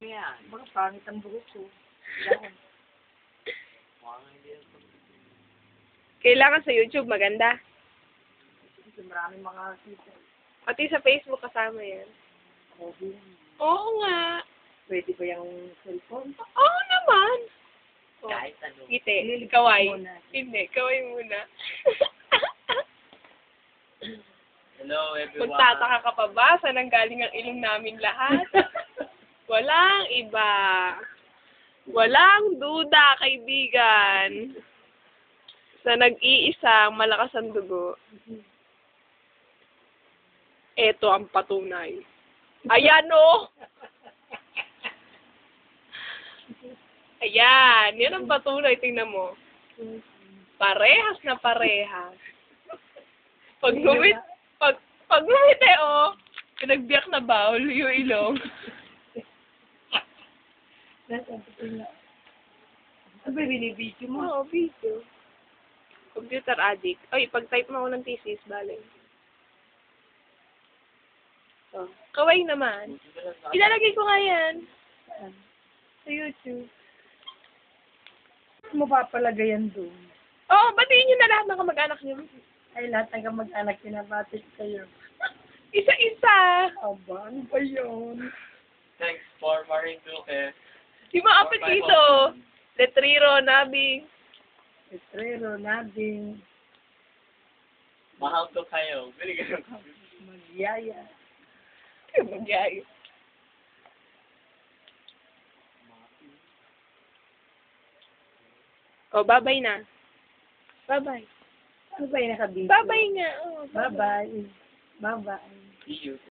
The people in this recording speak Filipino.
Yan. Baka pangit ang buhok ko. Kailangan sa YouTube maganda. Kasi maraming mga kita. Pati sa Facebook kasama yan. Hobby. Oo nga. Pwede ba yung cellphone? Oo naman. Oh. Kahit ano. Ngiti. Kaway. Muna. Hindi. Kaway muna. Hello everyone. Magtataka ka pa ba? Saan ang galing ang ilong namin lahat? Walang iba. Walang duda, kaibigan. Sa nag-iisang malakas ang dugo. Ito ang patunay. Ayan o! Ayan. Yan ang patunay. Tingnan mo. Parehas na parehas. Pag ngumiti o, pinagbiyak na bawl yung ilong. Ano ba binibidyo mo? Oo, video. Computer addict. Ay, pag-type mo ako ng thesis, bale. Oh. Kaway naman. Ilalagay ko nga yan. Sa YouTube. Mapapalagay yan doon. Oo, batiin nyo na lahat ng kamag-anak nyo. Ay, lahat ng kamag-anak kinabatit kayo. Isa-isa. Aba, ano ba yun? Thanks for Maring Duque. Yung mga apelido. Letrero, Nabing. Estrero, Nading, Mahal ko kayo. Binigyan ko kami. Magyaya. Magyay. Oh, bye-bye na. Bye-bye. Ano ba yung nakabidyo? Bye-bye nga. Oh, Bye-bye. Bye-bye. See you.